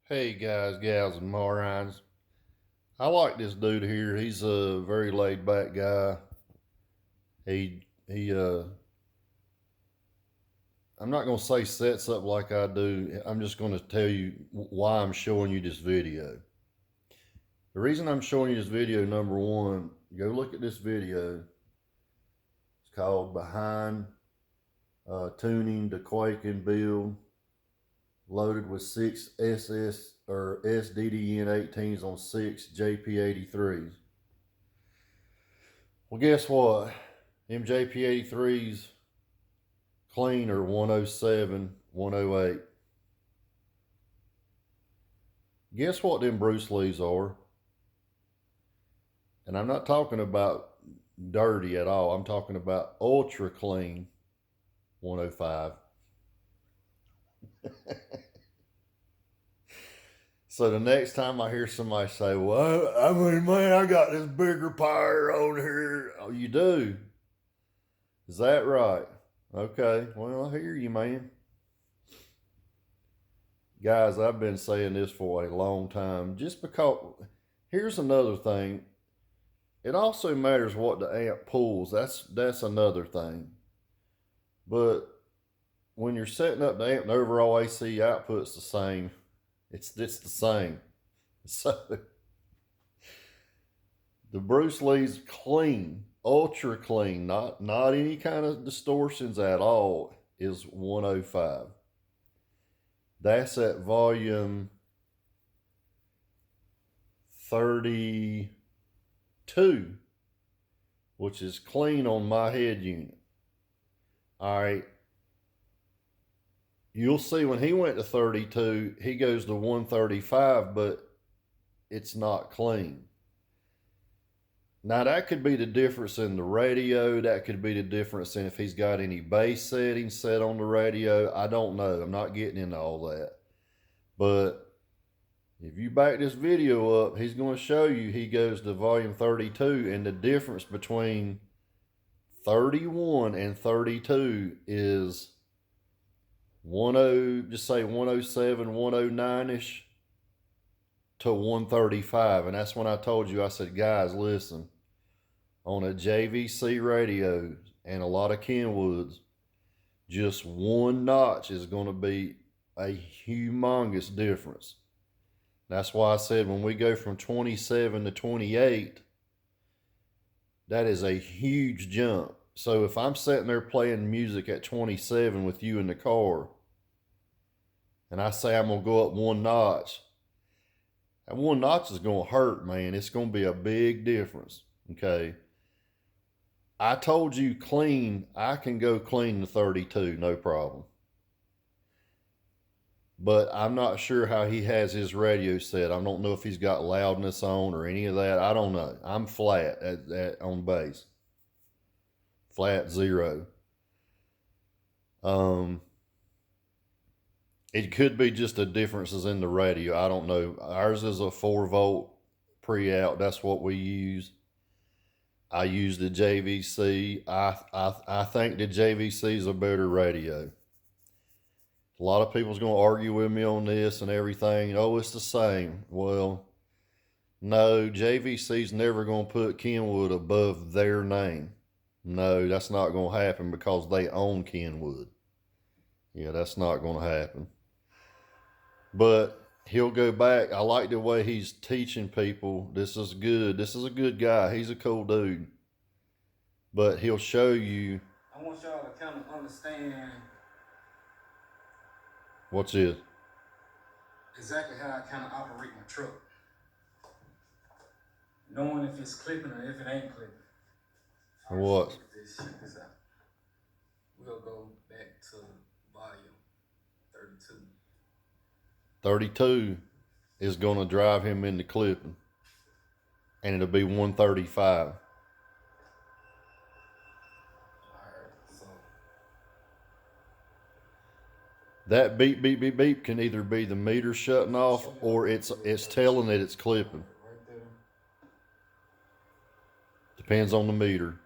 Hey guys, gals, and morons. I like this dude here. He's a very laid back guy. He I'm not gonna say sets up like I do. I'm just gonna tell you why I'm showing you this video. The reason I'm showing you this video, number one, go look at this video. It's called Behind Tuning the Quake and Build, loaded with six SS or SDDN 18s on six JP83s. Well, guess what? Them JP83s clean are 107, 108. Guess what them Bruce Lees are? And I'm not talking about dirty at all. I'm talking about ultra clean 105. So the next time I hear somebody say, well, I mean, man, I got this bigger pyre on here. Oh, you do? Is that right? Okay. Well, I hear you, man. Guys, I've been saying this for a long time. Just because, here's another thing. It also matters what the amp pulls. That's another thing. But when you're setting up the amp, the overall AC output's the same. It's the same. So the Bruce Lee's clean, ultra clean, not any kind of distortions at all, is 105. That's at volume 32, which is clean on my head unit. All right. You'll see when he went to 32, he goes to 135, but it's not clean. Now, that could be the difference in the radio. That could be the difference in if he's got any bass settings set on the radio. I don't know. I'm not getting into all that. But if you back this video up, he's going to show you he goes to volume 32, and the difference between 31 and 32 is 10, just say 107, 109-ish to 135. And that's when I told you, I said, guys, listen, on a JVC radio and a lot of Kenwoods, just one notch is going to be a humongous difference. That's why I said when we go from 27 to 28, that is a huge jump. So if I'm sitting there playing music at 27 with you in the car, and I say I'm going to go up one notch, that one notch is going to hurt, man. It's going to be a big difference, okay? I told you clean, I can go clean to 32, no problem. But I'm not sure how he has his radio set. I don't know if he's got loudness on or any of that. I don't know. I'm flat on bass. Flat 0. It could be just the differences in the radio. I don't know. Ours is a 4-volt pre-out. That's what we use. I use the JVC. I think the JVC is a better radio. A lot of people's going to argue with me on this and everything. Oh, it's the same. Well, no, JVC's never going to put Kenwood above their name. No, that's not going to happen because they own Kenwood. Yeah, that's not going to happen. But he'll go back. I like the way he's teaching people. This is good. This is a good guy. He's a cool dude. But he'll show you. I want y'all to kind of understand What's this? exactly how I kind of operate my truck. Knowing if it's clipping or if it ain't clipping. Or what? Check this out. We'll go back to volume 32. 32 is going to drive him into clipping. And it'll be 135. That beep, beep, beep, beep can either be the meter shutting off or it's telling that it's clipping. Depends on the meter.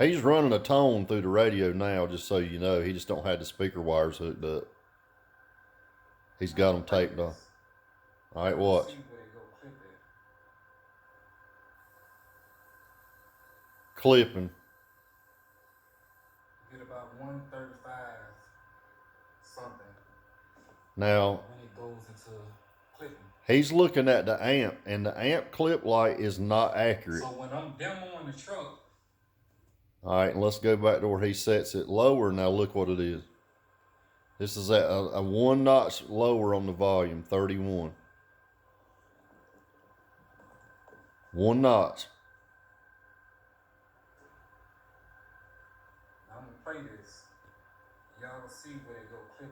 He's running a tone through the radio now, just so you know. He just don't have the speaker wires hooked up. He's got them taped on. All right, watch. See where they go clip it. Clipping. Get about 135 something. Now, Then it goes into clipping. he's looking at the amp, and the amp clip light is not accurate. So when I'm demoing the truck. All right, and let's go back to where he sets it lower. Now look what it is. This is at a 1 notch lower on the volume, 31. 1 notch. I'm gonna play this. Y'all will see where they go clip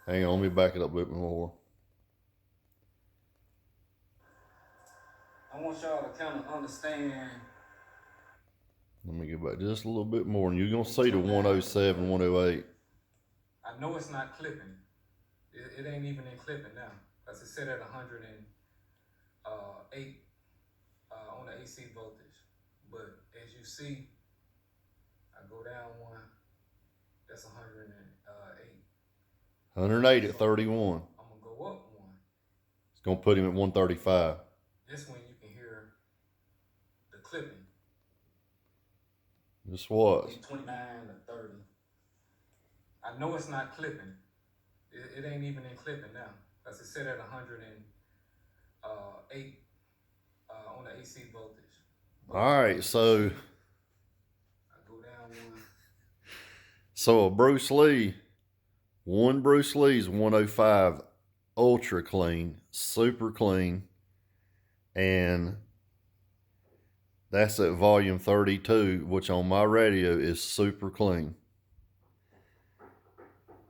it. Hang on, let me back it up a bit more. I want y'all to kind of understand. Let me go back just a little bit more, and you're going to see the 107, 108. I know it's not clipping. It ain't even in clipping now. Because it's set at 108 on the AC voltage. But as you see, I go down one, that's 108. 108 at 31. I'm going to go up one. It's going to put him at 135. This one you can hear the clipping. Just watch. 29 to 30. I know it's not clipping. It ain't even in clipping now. Because it's set at 108 on the AC voltage. All right, so I go down one. So a Bruce Lee's 105, ultra clean, super clean, and that's at volume 32, which on my radio is super clean.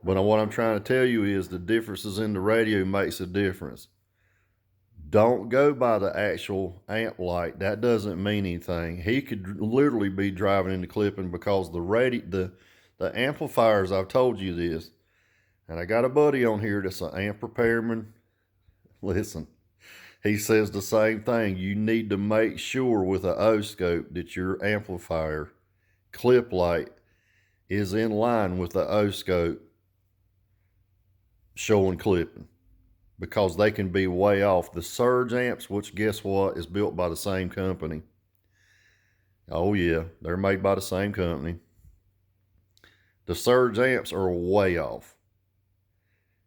But what I'm trying to tell you is the differences in the radio makes a difference. Don't go by the actual amp light. That doesn't mean anything. He could literally be driving into clipping because the amplifiers, I've told you this, and I got a buddy on here that's an amp repairman. Listen, he says the same thing. You need to make sure with an O-scope that your amplifier clip light is in line with the O-scope showing clipping, because they can be way off. The Surge amps, which guess what, is built by the same company. Oh yeah, they're made by the same company. The Surge amps are way off.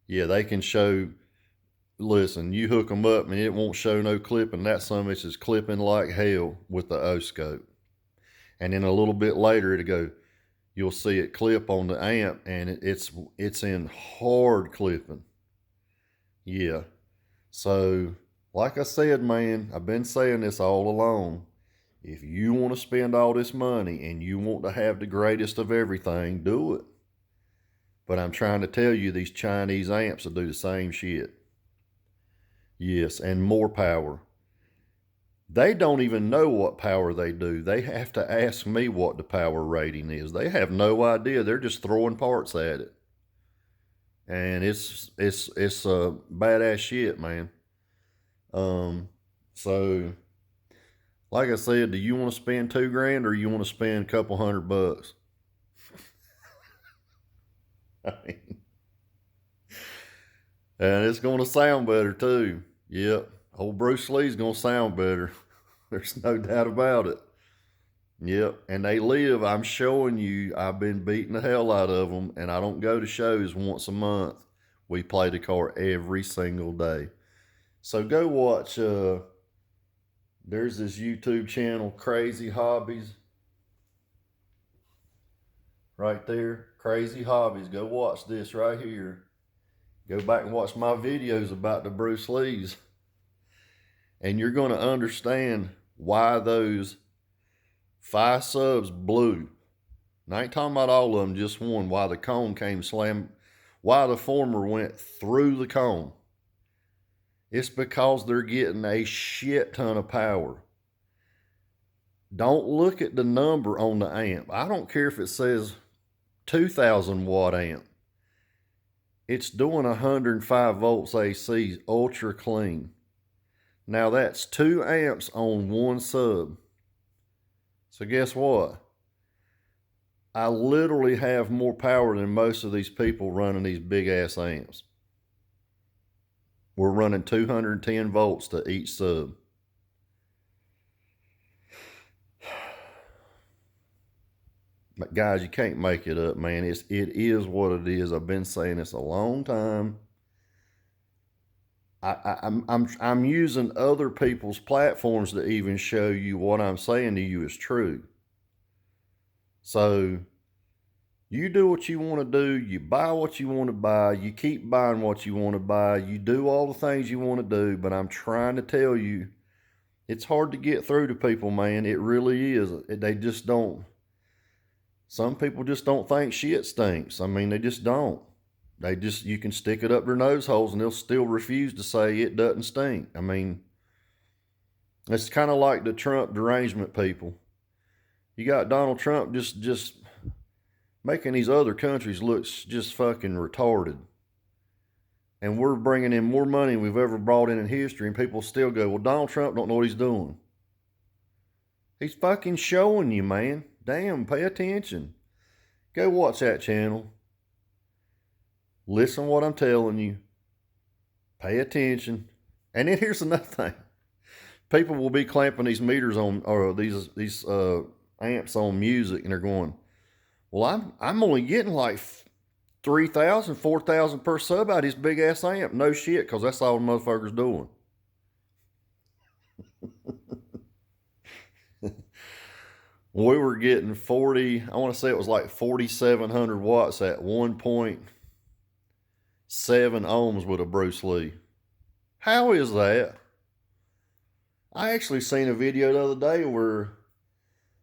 Yeah, they can show, listen, you hook them up and it won't show no clipping. That summit is clipping like hell with the O-scope. And then a little bit later it'll go, you'll see it clip on the amp, and it's in hard clipping. Yeah. So, like I said, man, I've been saying this all along. If you want to spend all this money and you want to have the greatest of everything, do it. But I'm trying to tell you, these Chinese amps will do the same shit. Yes, and more power. They don't even know what power they do. They have to ask me what the power rating is. They have no idea. They're just throwing parts at it. And it's badass shit, man. So like I said, do you want to spend $2,000 or you want to spend a couple $100? I mean, and it's going to sound better too. Yep. Old Bruce Lee's going to sound better. There's no doubt about it. Yep. And they live, I'm showing you, I've been beating the hell out of them, and I don't go to shows once a month. We play the car every single day. So go watch, there's this YouTube channel, Crazy Hobbies. Right there, Crazy Hobbies. Go watch this right here. Go back and watch my videos about the Bruce Lee's. And you're going to understand why those 5 subs blew. And I ain't talking about all of them, just one. Why the cone came slam. Why the former went through the cone. It's because they're getting a shit ton of power. Don't look at the number on the amp. I don't care if it says 2,000 watt amp. It's doing 105 volts AC, ultra clean. Now that's 2 amps on one sub. So guess what? I literally have more power than most of these people running these big ass amps. We're running 210 volts to each sub. But guys, you can't make it up, man. It is what it is. I've been saying this a long time. I'm using other people's platforms to even show you what I'm saying to you is true. So you do what you want to do. You buy what you want to buy. You keep buying what you want to buy. You do all the things you want to do. But I'm trying to tell you, it's hard to get through to people, man. It really is. They just don't. Some people just don't think shit stinks. I mean, they just don't. You can stick it up their nose holes and they'll still refuse to say it doesn't stink. I mean, it's kind of like the Trump derangement people. You got Donald Trump just making these other countries look just fucking retarded. And we're bringing in more money than we've ever brought in history, and people still go, well, Donald Trump don't know what he's doing. He's fucking showing you, man. Damn, pay attention. Go watch that channel. Listen to what I'm telling you. Pay attention. And then here's another thing. People will be clamping these meters on, or these amps on music, and they're going, well, I'm only getting like 3,000, 4,000 per sub out of this big ass amp. No shit, because that's all the motherfuckers doing. We were getting I want to say it was like 4,700 watts at 1.7 ohms with a Bruce Lee. How is that? I actually seen a video the other day where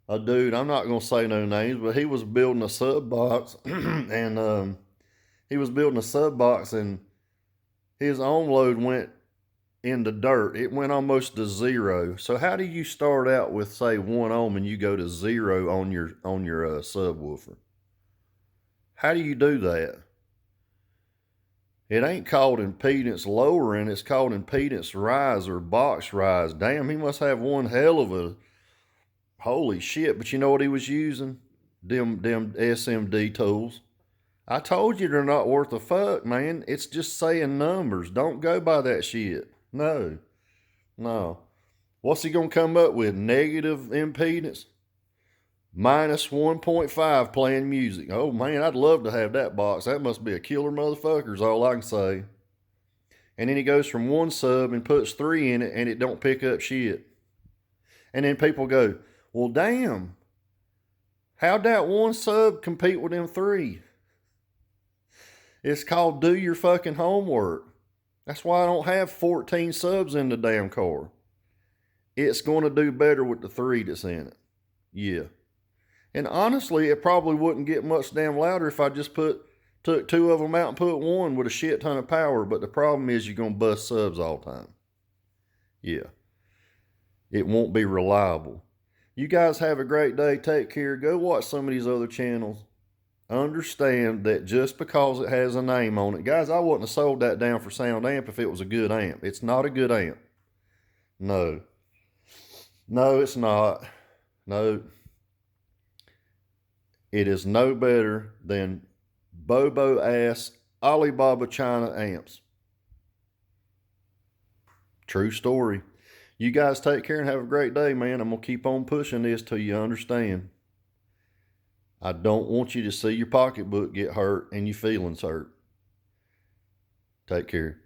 a dude, I'm not going to say no names, but he was building a sub box and his ohm load went in the dirt. It went almost to zero. So how do you start out with, say, 1 ohm and you go to 0 on your subwoofer? How do you do that? It ain't called impedance lowering. It's called impedance rise or box rise. Damn, he must have one hell of a, holy shit. But you know what he was using? Them SMD tools. I told you they're not worth a fuck, man. It's just saying numbers. Don't go by that shit. No. What's he going to come up with? Negative impedance? Minus 1.5 playing music. Oh, man, I'd love to have that box. That must be a killer motherfucker is all I can say. And then he goes from 1 sub and puts 3 in it, and it don't pick up shit. And then people go, well, damn. How'd that 1 sub compete with them 3? It's called do your fucking homework. That's why I don't have 14 subs in the damn car. It's going to do better with the 3 that's in it. Yeah. And honestly, it probably wouldn't get much damn louder if I just took 2 of them out and put 1 with a shit ton of power. But the problem is you're going to bust subs all the time. Yeah. It won't be reliable. You guys have a great day. Take care. Go watch some of these other channels. Understand that just because it has a name on it, guys, I wouldn't have sold that down for Sound Amp if it was a good amp. It's not a good amp. No, it's not. No, it is no better than Bobo ass Alibaba China amps. True story. You guys take care and have a great day, man. I'm going to keep on pushing this till you understand. I don't want you to see your pocketbook get hurt and your feelings hurt. Take care.